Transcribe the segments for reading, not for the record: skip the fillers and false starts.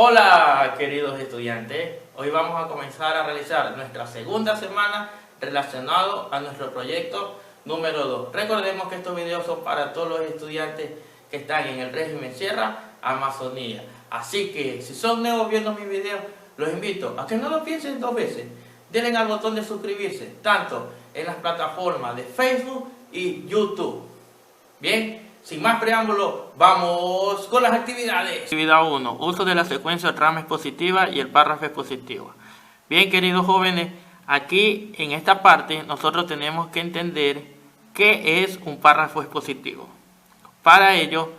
Hola queridos estudiantes, hoy vamos a comenzar a realizar nuestra segunda semana relacionado a nuestro proyecto número 2. Recordemos que estos videos son para todos los estudiantes que están en el régimen Sierra Amazonía. Así que si son nuevos viendo mis videos, los invito a que no lo piensen dos veces. Denle al botón de suscribirse, tanto en las plataformas de Facebook y YouTube. Bien. Sin más preámbulo, vamos con las actividades. Actividad 1. Uso de la secuencia trama expositiva y el párrafo expositivo. Bien, queridos jóvenes, aquí en esta parte nosotros tenemos que entender qué es un párrafo expositivo. Para ello,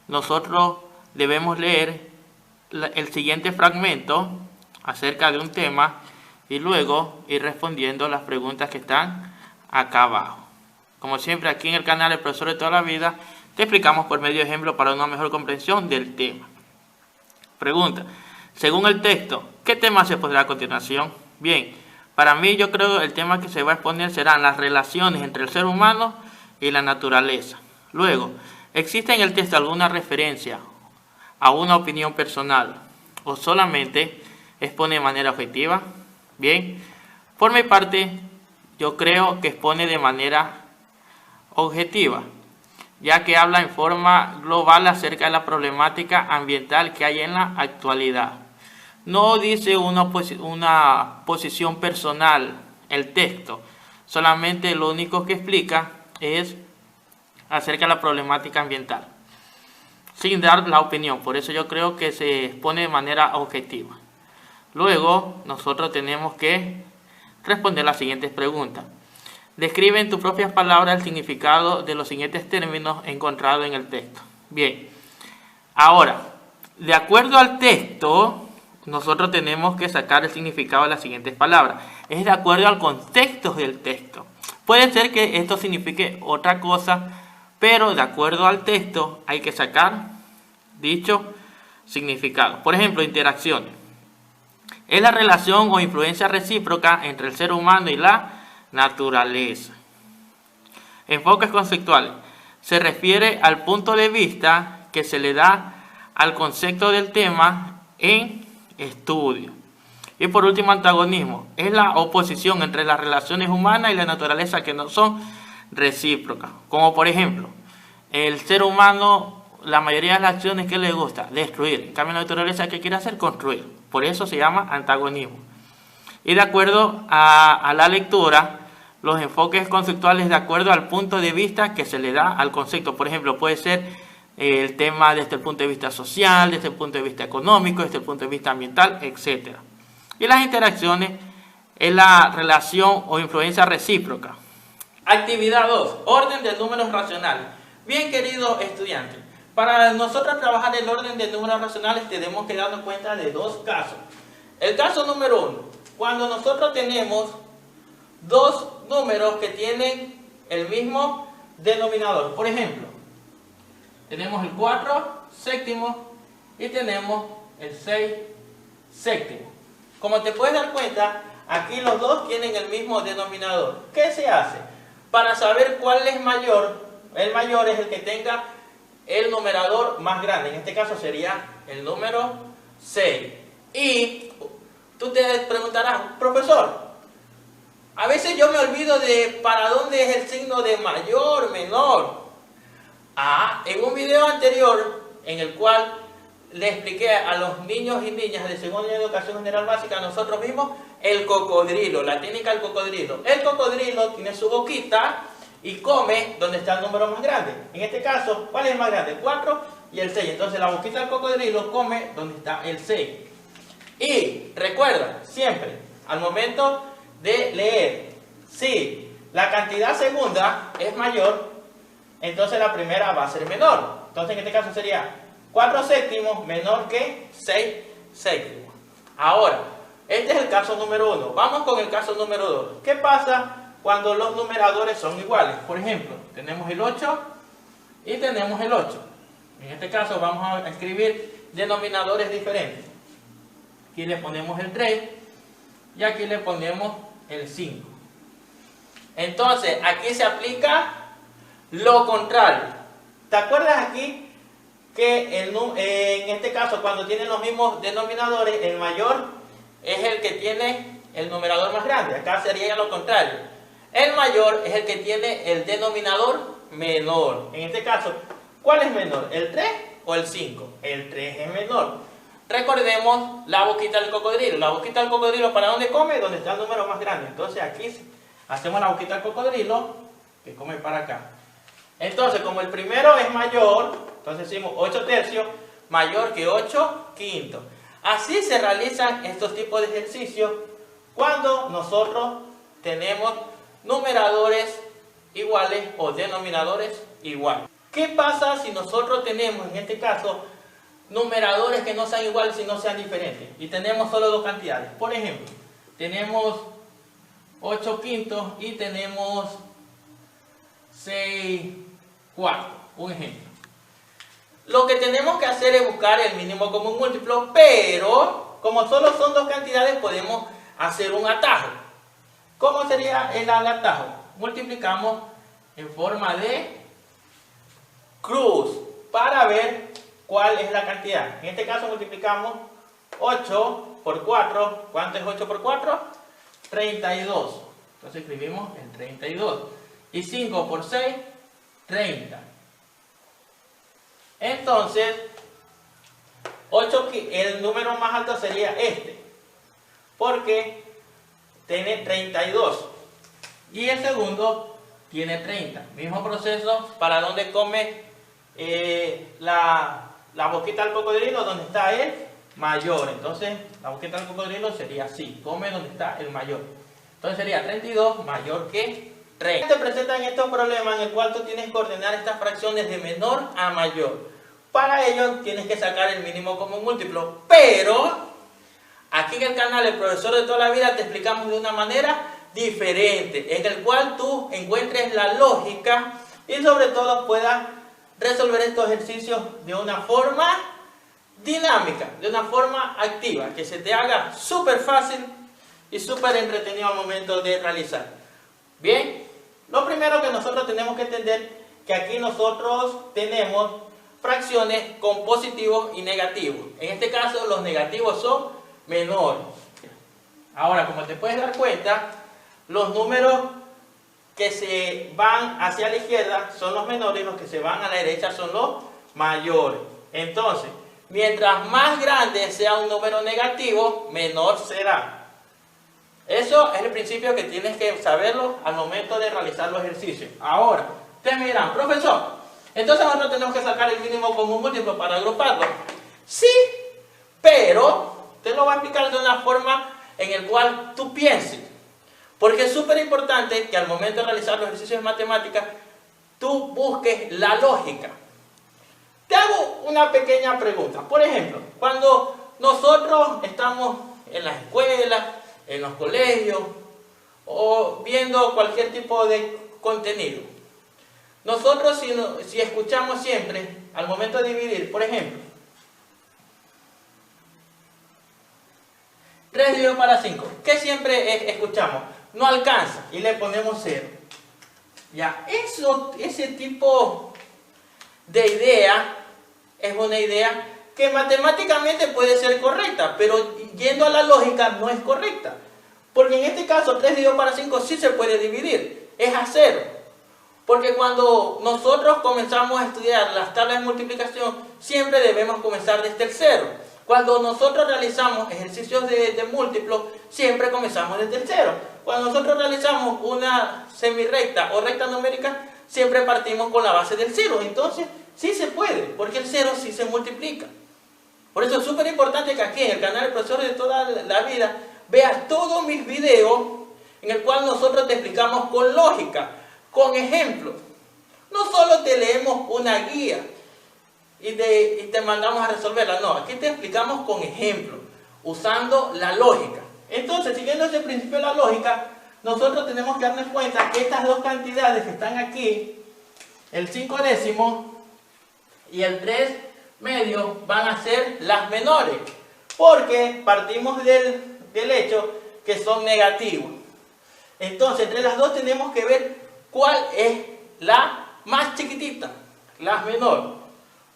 nosotros debemos leer el siguiente fragmento acerca de un tema y luego ir respondiendo las preguntas que están acá abajo. Como siempre, aquí en el canal El Profesor de Toda la Vida, te explicamos por medio de ejemplos para una mejor comprensión del tema. Pregunta: según el texto, ¿qué tema se expondrá a continuación? Bien, para mí yo creo el tema que se va a exponer serán las relaciones entre el ser humano y la naturaleza. Luego, ¿existe en el texto alguna referencia a una opinión personal o solamente expone de manera objetiva? Bien, por mi parte, yo creo que expone de manera objetiva, ya que habla en forma global acerca de la problemática ambiental que hay en la actualidad. No dice una posición personal el texto, solamente lo único que explica es acerca de la problemática ambiental, sin dar la opinión. Por eso yo creo que se expone de manera objetiva. Luego, nosotros tenemos que responder las siguientes preguntas. Describe en tus propias palabras el significado de los siguientes términos encontrados en el texto. Bien, ahora, de acuerdo al texto, nosotros tenemos que sacar el significado de las siguientes palabras. Es de acuerdo al contexto del texto. Puede ser que esto signifique otra cosa, pero de acuerdo al texto hay que sacar dicho significado. Por ejemplo, interacciones. Es la relación o influencia recíproca entre el ser humano y la naturaleza. Enfoques conceptuales. Se refiere al punto de vista que se le da al concepto del tema en estudio. Y por último, antagonismo. Es la oposición entre las relaciones humanas y la naturaleza que no son recíprocas. Como por ejemplo, el ser humano, la mayoría de las acciones que le gusta, destruir. En cambio, la naturaleza que quiere hacer, construir. Por eso se llama antagonismo. Y de acuerdo a la lectura, los enfoques conceptuales de acuerdo al punto de vista que se le da al concepto. Por ejemplo, puede ser el tema desde el punto de vista social, desde el punto de vista económico, desde el punto de vista ambiental, etc. Y las interacciones es la relación o influencia recíproca. Actividad 2. Orden de números racionales. Bien, queridos estudiantes, para nosotros trabajar el orden de números racionales tenemos que darnos cuenta de dos casos. El caso número 1. Cuando nosotros tenemos dos números que tienen el mismo denominador. Por ejemplo, tenemos el 4 séptimo y tenemos el 6 séptimo. Como te puedes dar cuenta, aquí los dos tienen el mismo denominador. ¿Qué se hace? Para saber cuál es mayor, el mayor es el que tenga el numerador más grande. En este caso sería el número 6. Y tú te preguntarás, profesor, a veces yo me olvido de para dónde es el signo de mayor, menor. En un video anterior, en el cual le expliqué a los niños y niñas de segundo año de educación general básica, nosotros vimos el cocodrilo, la técnica del cocodrilo. El cocodrilo tiene su boquita y come donde está el número más grande. En este caso, ¿cuál es el más grande? El 4 y el 6. Entonces la boquita del cocodrilo come donde está el 6. Y recuerda, siempre, al momento de leer, si la cantidad segunda es mayor, entonces la primera va a ser menor. Entonces en este caso sería 4 séptimos menor que 6 séptimos. Ahora, este es el caso número 1. Vamos con el caso número 2. ¿Qué pasa cuando los numeradores son iguales? Por ejemplo, tenemos el 8 y tenemos el 8. En este caso vamos a escribir denominadores diferentes. Aquí le ponemos el 3 y aquí le ponemos el 5. Entonces, aquí se aplica lo contrario. ¿Te acuerdas aquí que en este caso, cuando tienen los mismos denominadores, el mayor es el que tiene el numerador más grande. Acá sería lo contrario. El mayor es el que tiene el denominador menor. En este caso, ¿cuál es menor? ¿El 3 o el 5? El 3 es menor. Recordemos la boquita del cocodrilo. La boquita del cocodrilo, ¿para dónde come? Donde está el número más grande. Entonces aquí hacemos la boquita del cocodrilo, que come para acá. Entonces, como el primero es mayor, entonces decimos 8 tercios mayor que 8 quintos. Así se realizan estos tipos de ejercicios cuando nosotros tenemos numeradores iguales o denominadores iguales. ¿Qué pasa si nosotros tenemos, en este caso, numeradores que no sean iguales sino sean diferentes? Y tenemos solo dos cantidades. Por ejemplo, tenemos 8 quintos y tenemos 6 cuartos. Un ejemplo. Lo que tenemos que hacer es buscar el mínimo común múltiplo, pero como solo son dos cantidades podemos hacer un atajo. ¿Cómo sería el atajo? Multiplicamos en forma de cruz para ver cuál es la cantidad. En este caso multiplicamos 8 por 4. ¿Cuánto es 8 por 4? 32. Entonces escribimos el 32. Y 5 por 6, 30. Entonces, el número más alto sería este, porque tiene 32. Y el segundo tiene 30. Mismo proceso para donde come la boquita del cocodrilo, donde está el mayor. Entonces, la boquita del cocodrilo sería así, come donde está el mayor. Entonces sería 32 mayor que 30. Te presentan estos problemas en el cual tú tienes que ordenar estas fracciones de menor a mayor. Para ello tienes que sacar el mínimo común múltiplo, pero aquí en el canal El Profesor de Toda la Vida te explicamos de una manera diferente, en el cual tú encuentres la lógica y sobre todo puedas resolver estos ejercicios de una forma dinámica, de una forma activa, que se te haga súper fácil y súper entretenido al momento de realizar. Bien, lo primero que nosotros tenemos que entender que aquí nosotros tenemos fracciones con positivos y negativos. En este caso los negativos son menores. Ahora, como te puedes dar cuenta, los números que se van hacia la izquierda son los menores y los que se van a la derecha son los mayores. Entonces, mientras más grande sea un número negativo, menor será. Eso es el principio que tienes que saberlo al momento de realizar los ejercicios. Ahora, ustedes me dirán, profesor, entonces nosotros tenemos que sacar el mínimo común múltiplo para agruparlo. Sí, pero te lo voy a explicar de una forma en la cual tú pienses. Porque es súper importante que al momento de realizar los ejercicios de matemáticas, tú busques la lógica. Te hago una pequeña pregunta. Por ejemplo, cuando nosotros estamos en las escuelas, en los colegios, o viendo cualquier tipo de contenido, nosotros si escuchamos siempre, al momento de dividir, por ejemplo, 3 dividido para 5, ¿qué siempre escuchamos? No alcanza, y le ponemos 0. Ya, ese tipo de idea es una idea que matemáticamente puede ser correcta, pero yendo a la lógica no es correcta. Porque en este caso 3 dividido para 5 sí se puede dividir, es a 0. Porque cuando nosotros comenzamos a estudiar las tablas de multiplicación, siempre debemos comenzar desde el 0. Cuando nosotros realizamos ejercicios de múltiplos, siempre comenzamos desde el 0. Cuando nosotros realizamos una semirrecta o recta numérica, siempre partimos con la base del 0. Entonces, sí se puede, porque el 0 sí se multiplica. Por eso es súper importante que aquí en el canal El Profesor de Toda la Vida veas todos mis videos en el cual nosotros te explicamos con lógica, con ejemplos. No solo te leemos una guía y te mandamos a resolverla, no, aquí te explicamos con ejemplos, usando la lógica. Entonces, siguiendo ese principio de la lógica, nosotros tenemos que darnos cuenta que estas dos cantidades que están aquí, el 5 décimos y el 3 medios, van a ser las menores, porque partimos del hecho que son negativos. Entonces, entre las dos tenemos que ver cuál es la más chiquitita, la menor.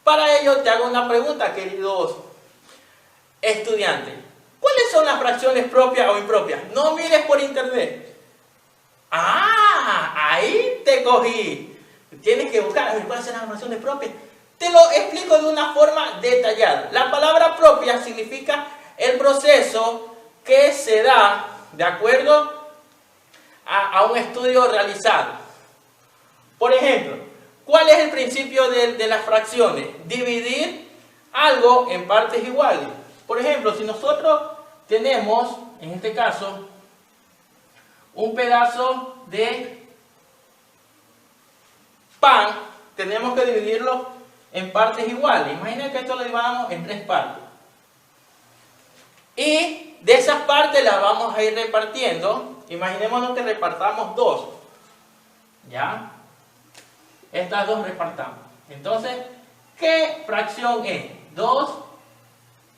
Para ello te hago una pregunta, queridos estudiantes. ¿Cuáles son las fracciones propias o impropias? No mires por internet. ¡Ah! Ahí te cogí. Tienes que buscar, a ver, ¿cuáles son las fracciones propias? Te lo explico de una forma detallada. La palabra propia significa el proceso que se da de acuerdo a un estudio realizado. Por ejemplo, ¿cuál es el principio de las fracciones? Dividir algo en partes iguales. Por ejemplo, si nosotros tenemos, en este caso, un pedazo de pan, tenemos que dividirlo en partes iguales. Imaginen que esto lo dividamos en 3 partes. Y de esas partes las vamos a ir repartiendo. Imaginémonos que repartamos 2. ¿Ya? Estas 2 repartamos. Entonces, ¿qué fracción es? 2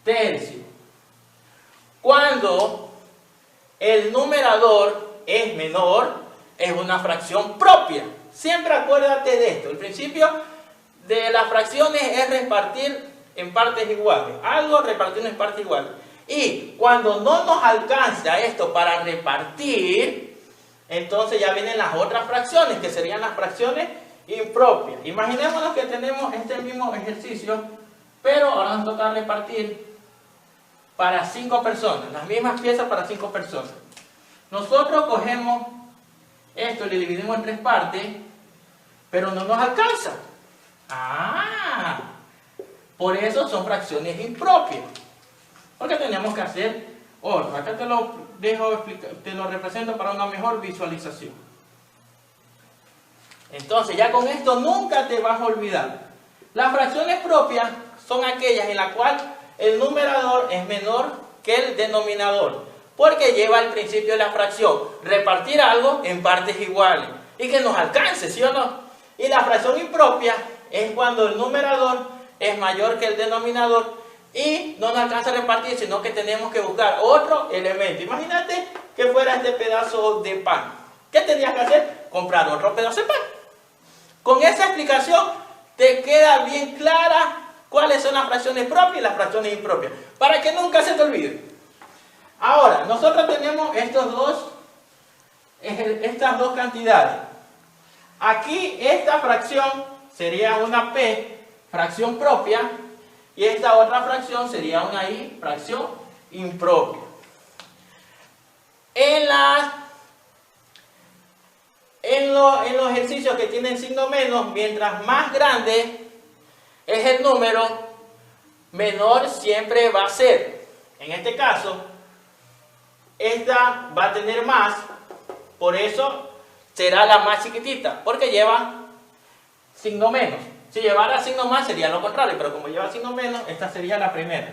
tercios. Cuando el numerador es menor, es una fracción propia. Siempre acuérdate de esto. El principio de las fracciones es repartir en partes iguales. Algo repartiendo en partes iguales. Y cuando no nos alcanza esto para repartir, entonces ya vienen las otras fracciones, que serían las fracciones impropias. Imaginémonos que tenemos este mismo ejercicio, pero ahora nos toca repartir para 5 personas, las mismas piezas para 5 personas. Nosotros cogemos esto y le dividimos en 3 partes, pero no nos alcanza. Ah, por eso son fracciones impropias. Porque tenemos que hacer otro. Acá te lo dejo explicar, te lo represento para una mejor visualización. Entonces, ya con esto nunca te vas a olvidar. Las fracciones propias son aquellas en las cuales el numerador es menor que el denominador, porque lleva el principio de la fracción, repartir algo en partes iguales y que nos alcance, ¿sí o no? Y la fracción impropia es cuando el numerador es mayor que el denominador y no nos alcanza a repartir, sino que tenemos que buscar otro elemento. Imagínate que fuera este pedazo de pan. ¿Qué tenías que hacer? Comprar otro pedazo de pan. Con esa explicación te queda bien clara cuáles son las fracciones propias y las fracciones impropias, para que nunca se te olvide. Ahora, nosotros tenemos estas dos cantidades. Aquí esta fracción sería una P, fracción propia, y esta otra fracción sería una I, fracción impropia. En los ejercicios que tienen signo menos, mientras más grande es el número, menor siempre va a ser. En este caso, esta va a tener más, por eso será la más chiquitita, porque lleva signo menos. Si llevara signo más sería lo contrario, pero como lleva signo menos, esta sería la primera.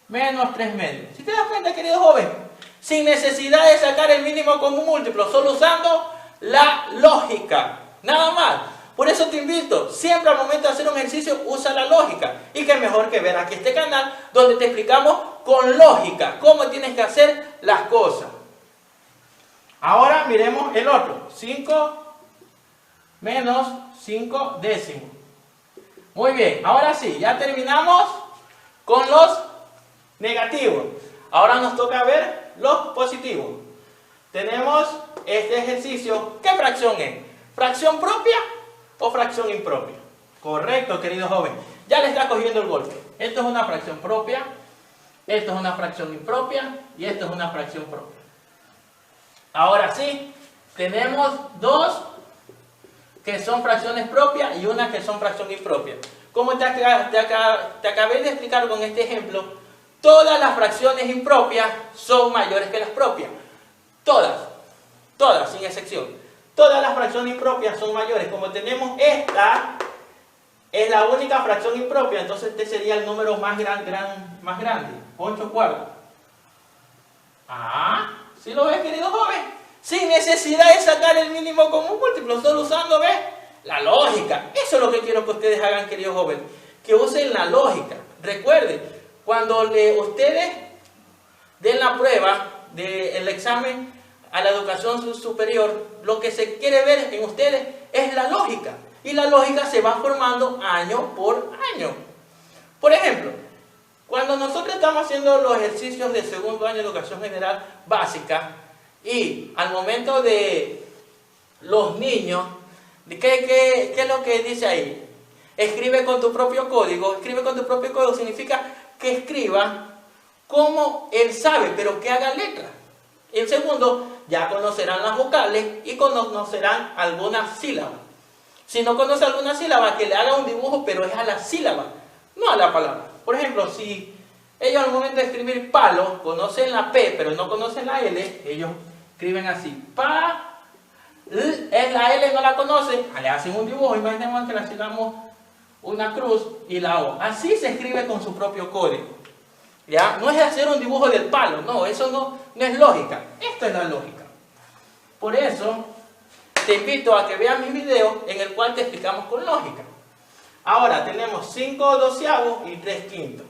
Menos 3 medios. Si te das cuenta, querido joven, sin necesidad de sacar el mínimo común múltiplo, solo usando la lógica, nada más. Por eso te invito, siempre al momento de hacer un ejercicio, usa la lógica. Y qué mejor que ver aquí este canal, donde te explicamos con lógica cómo tienes que hacer las cosas. Ahora miremos el otro. 5 menos 5 décimos. Muy bien, ahora sí, ya terminamos con los negativos. Ahora nos toca ver los positivos. Tenemos este ejercicio. ¿Qué fracción es? ¿Fracción propia o fracción impropia? Correcto, querido joven. Ya le está cogiendo el golpe. Esto es una fracción propia, esto es una fracción impropia y esto es una fracción propia. Ahora sí, tenemos dos que son fracciones propias y una que son fracción impropia. Como te acabé de explicar con este ejemplo, todas las fracciones impropias son mayores que las propias. Todas, sin excepción. Todas las fracciones impropias son mayores. Como tenemos esta, es la única fracción impropia, entonces este sería el número más grande, 8 cuartos. Ah, ¿sí lo ves, querido joven? Sin necesidad de sacar el mínimo común múltiplo, solo usando, ¿ves?, la lógica. Eso es lo que quiero que ustedes hagan, queridos jóvenes, que usen la lógica. Recuerden, cuando ustedes den la prueba del examen a la educación superior, lo que se quiere ver en ustedes es la lógica. Y la lógica se va formando año por año. Por ejemplo, cuando nosotros estamos haciendo los ejercicios de segundo año de educación general básica y al momento de los niños, ¿qué es lo que dice ahí? Escribe con tu propio código. Escribe con tu propio código significa que escriba como él sabe, pero que haga letras. En segundo, ya conocerán las vocales y conocerán algunas sílabas. Si no conoce alguna sílaba, que le haga un dibujo, pero es a la sílaba, no a la palabra. Por ejemplo, si ellos al momento de escribir palo, conocen la P, pero no conocen la L, ellos escriben así, pa, la L no la conocen, le hacen un dibujo. Imaginemos que le hacemos una cruz y la O. Así se escribe con su propio código. ¿Ya? No es hacer un dibujo del palo, no, eso no es lógica. Esto es la lógica. Por eso, te invito a que veas mi video en el cual te explicamos con lógica. Ahora tenemos 5 doceavos y 3 quintos.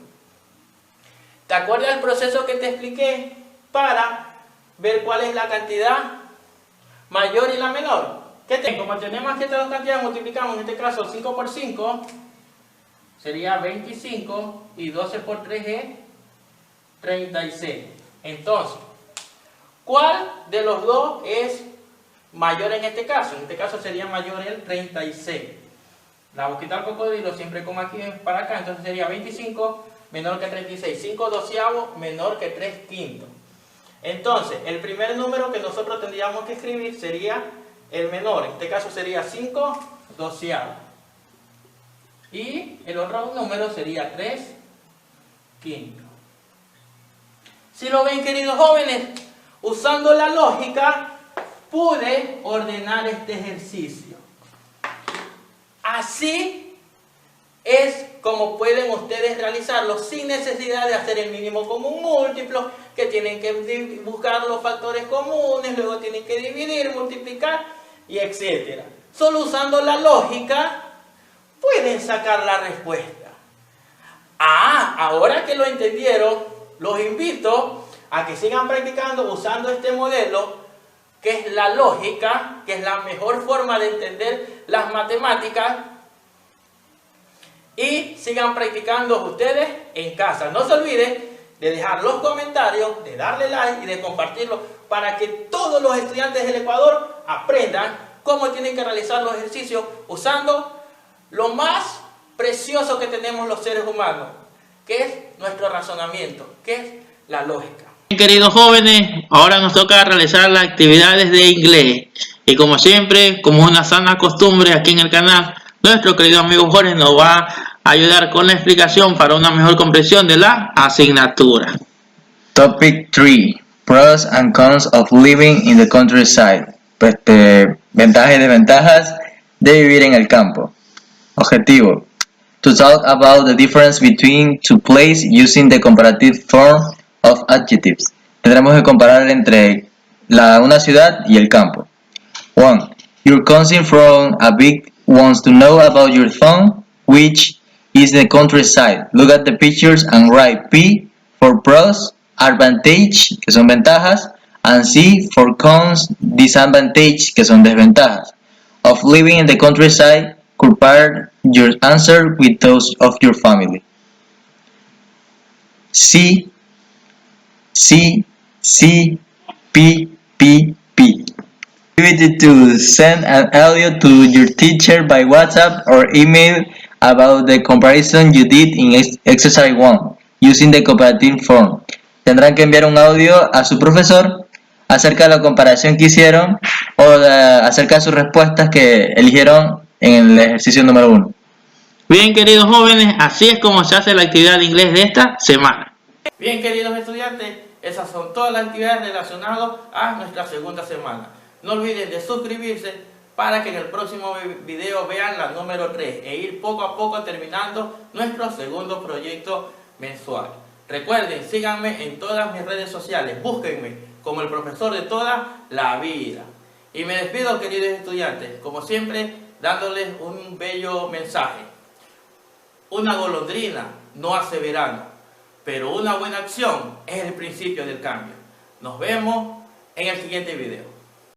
¿Te acuerdas del proceso que te expliqué para ver cuál es la cantidad mayor y la menor? Como tenemos aquí estas dos cantidades, multiplicamos en este caso 5 por 5, sería 25, y 12 por 3 es 36. Entonces, ¿cuál de los dos es mayor en este caso? En este caso sería mayor el 36. La boquita del cocodrilo siempre como aquí para acá, entonces sería 25 menor que 36. 5 doceavos menor que 3 quintos. Entonces, el primer número que nosotros tendríamos que escribir sería el menor. En este caso sería 5 doceavos. Y el otro número sería 3 quintos. Si lo ven, queridos jóvenes, usando la lógica, pude ordenar este ejercicio. Así es como pueden ustedes realizarlo sin necesidad de hacer el mínimo común múltiplo, que tienen que buscar los factores comunes, luego tienen que dividir, multiplicar y etcétera. Solo usando la lógica pueden sacar la respuesta. Ahora que lo entendieron, los invito a que sigan practicando usando este modelo, que es la lógica, que es la mejor forma de entender las matemáticas, y sigan practicando ustedes en casa. No se olviden de dejar los comentarios, de darle like y de compartirlo para que todos los estudiantes del Ecuador aprendan cómo tienen que realizar los ejercicios usando lo más precioso que tenemos los seres humanos, que es nuestro razonamiento, que es la lógica. Bien, queridos jóvenes, ahora nos toca realizar las actividades de inglés. Y como siempre, como una sana costumbre aquí en el canal, nuestro querido amigo Jorge nos va a ayudar con la explicación para una mejor comprensión de la asignatura. Topic 3. Pros and cons of living in the countryside. Ventajas y desventajas de vivir en el campo. Objetivo: to talk about the difference between two places using the comparative form of adjectives. Tendremos que comparar entre una ciudad y el campo. 1. Your cousin from a big wants to know about your town, which is the countryside. Look at the pictures and write P for pros, advantage, que son ventajas, and C for cons, disadvantage, que son desventajas. Of living in the countryside, compare your answer with those of your family. C, P, P, P. Activity to send an audio to your teacher by WhatsApp or email about the comparison you did in exercise 1 using the comparative form. Tendrán que enviar un audio a su profesor acerca de la comparación que hicieron o acerca de sus respuestas que eligieron en el ejercicio número 1. Bien, queridos jóvenes, así es como se hace la actividad de inglés de esta semana. Bien, queridos estudiantes, esas son todas las actividades relacionadas a nuestra segunda semana. No olviden de suscribirse para que en el próximo video vean la número 3 e ir poco a poco terminando nuestro segundo proyecto mensual. Recuerden, síganme en todas mis redes sociales, búsquenme como el profesor de toda la vida. Y me despido, queridos estudiantes, como siempre, dándoles un bello mensaje. Una golondrina no hace verano, pero una buena acción es el principio del cambio. Nos vemos en el siguiente video.